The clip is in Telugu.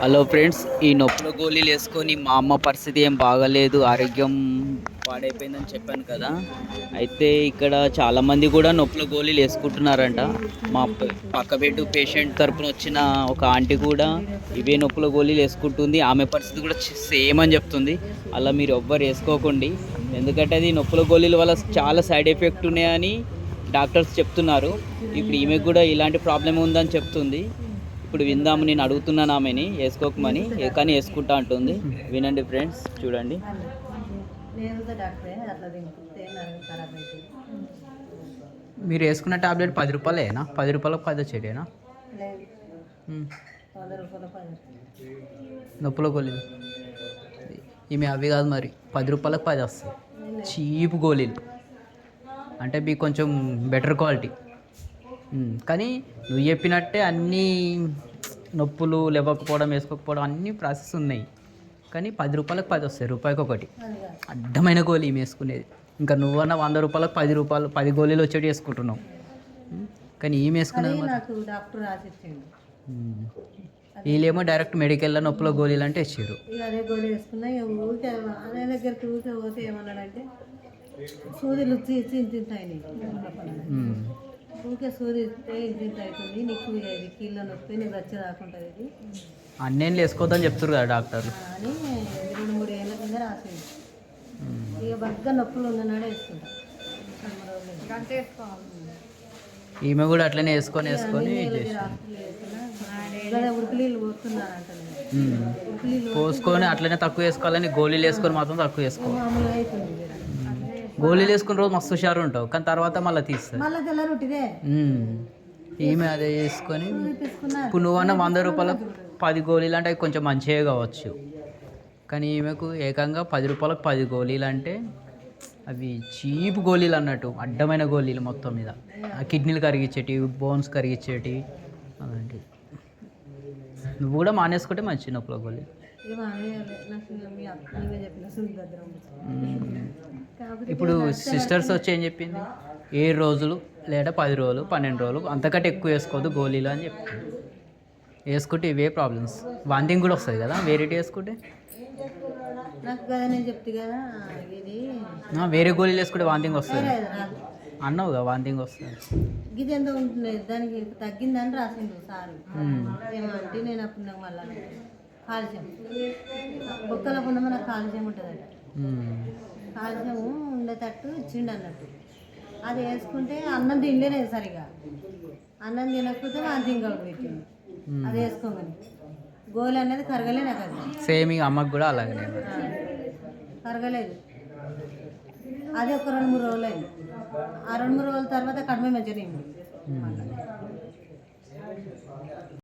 హలో ఫ్రెండ్స్, ఈ నొప్పుల గోళీలు వేసుకొని మా అమ్మ పరిస్థితి ఏం బాగాలేదు, ఆరోగ్యం పాడైపోయిందని చెప్పాను కదా. అయితే ఇక్కడ చాలామంది కూడా నొప్పుల గోళీలు వేసుకుంటున్నారంట. మా పక్క బెడ్ పేషెంట్ తరపున వచ్చిన ఒక ఆంటీ కూడా ఇవే నొప్పుల గోళీలు వేసుకుంటుంది. ఆమె పరిస్థితి కూడా సేమ్ అని చెప్తుంది. అలా మీరు ఎవ్వరు వేసుకోకండి, ఎందుకంటే అది నొప్పుల గోళీల వల్ల చాలా సైడ్ ఎఫెక్ట్ ఉన్నాయని డాక్టర్స్ చెప్తున్నారు. ఇప్పుడు ఈమెకు కూడా ఇలాంటి ప్రాబ్లం ఉందని చెప్తుంది. ఇప్పుడు విందాము, నేను అడుగుతున్నాను ఆమెని వేసుకోకమని, కానీ వేసుకుంటా అంటుంది. వినండి ఫ్రెండ్స్, చూడండి. మీరు వేసుకున్న టాబ్లెట్ 10 రూపాయలేనా? 10 రూపాయలకు 10 వచ్చేటేనా? నొప్పుల గోళీలు ఈమె అవి కాదు మరి, 10 రూపాయలకు 10 వస్తాయి. చీప్ గోళీలు అంటే మీకు కొంచెం బెటర్ క్వాలిటీ. కానీ నువ్వు చెప్పినట్టే అన్నీ నొప్పులు లేవకపోవడం, వేసుకోకపోవడం అన్నీ ప్రాసెస్ ఉన్నాయి. కానీ 10 రూపాయలకు 10 వస్తాయి, రూపాయికి ఒకటి. అడ్డమైన గోళీ వేసుకునేది. ఇంకా నువ్వన్నా 100 రూపాయలకు 10 రూపాయలు 10 గోళీలు వచ్చేటి వేసుకుంటున్నావు. కానీ ఈమె వేసుకున్నది వీళ్ళేమో డైరెక్ట్ మెడికల్లో నొప్పుల గోళీలు అంటే ఇచ్చారు. అదే గోళీ వేసుకున్నా ఊరికే అనే దగ్గరికి ఊరికే పోతే ఏమన్నాడంటే సూదులు తింటాయి ఊరికే సూది ఇంత అవుతుంది నీకు, ఇది కీళ్ళ నొప్పి నీకు వచ్చి రాకుంటుంది, ఇది అన్నేళ్ళు వేసుకోవద్దని చెప్తారు కదా డాక్టర్లు అని 2-3 ఏళ్ళ కింద రాసింది. ఇక బాగా నొప్పులు ఉన్ననాడే వేసుకుంటా. ఈమె కూడా అట్లనే వేసుకొని ఉడికిలీళ్ళు పోస్తున్నారంట. పోసుకొని అట్లనే తక్కువ వేసుకోవాలని గోళీలు వేసుకొని మాత్రం తక్కువ వేసుకోవాలి. మామూలుగా అవుతుంది. గోళీలు వేసుకున్న రోజు మస్తు హుషారు ఉంటావు, కానీ తర్వాత మళ్ళీ తీస్తుంది. మళ్ళీ తెల్లరొట్టిదే ఈమె అదే వేసుకొని ఇప్పుడు నువ్వన్నా 100 రూపాయలకు 10 గోళీలు అంటే అవి కొంచెం మంచిగా కావచ్చు. కానీ ఈమెకు ఏకంగా 10 రూపాయలకు 10 గోళీలు అంటే అవి చీప్ గోళీలు అన్నట్టు, అడ్డమైన గోళీలు మొత్తం మీద. కిడ్నీలు కరిగించేటివి, బోన్స్ కరిగించేటివి అలాంటివి. నువ్వు కూడా మానేసుకుంటే మంచి నొప్పుల గోళీ. ఇప్పుడు సిస్టర్స్ వచ్చి ఏం చెప్పింది, 7 రోజులు లేదా 10 రోజులు 12 రోజులు అంతకంటే ఎక్కువ వేసుకోవద్దు గోళీలు అని చెప్తుంది. వేసుకుంటే ఇవే ప్రాబ్లమ్స్. వాంతింగ్ కూడా వస్తుంది కదా వేరేటి వేసుకుంటే. వేరే గోళీలు వేసుకుంటే వాంతింగ్ వస్తుంది అన్నావు కదా, వాంతింగ్ వస్తుంది. ఇది ఎంత ఉంటుంది దానికి తగ్గిందని రాసిండు సార్. ఏమంటే నేను అప్పుడు నాకు మళ్ళీ కాల్షియం బొక్కల పుండమ నాకు కాల్షియం ఉంటుందట. కాల్షియం ఉండేటట్టు ఇచ్చిండు అన్నట్టు. అది వేసుకుంటే అన్నం తినలేదు సరిగా, అన్నం తినకపోతే వాంతింగ్ అవుట్ పెట్టింది. అది వేసుకోమని గోలు అనేది కరగలే నాకు. అది సేమ్ అమ్మకు కూడా అలాగే కరగలేదు. అది ఒక 2-3 రోజులు అయింది. ఆ 2-3 రోజుల తర్వాత కడిమే మంచిగా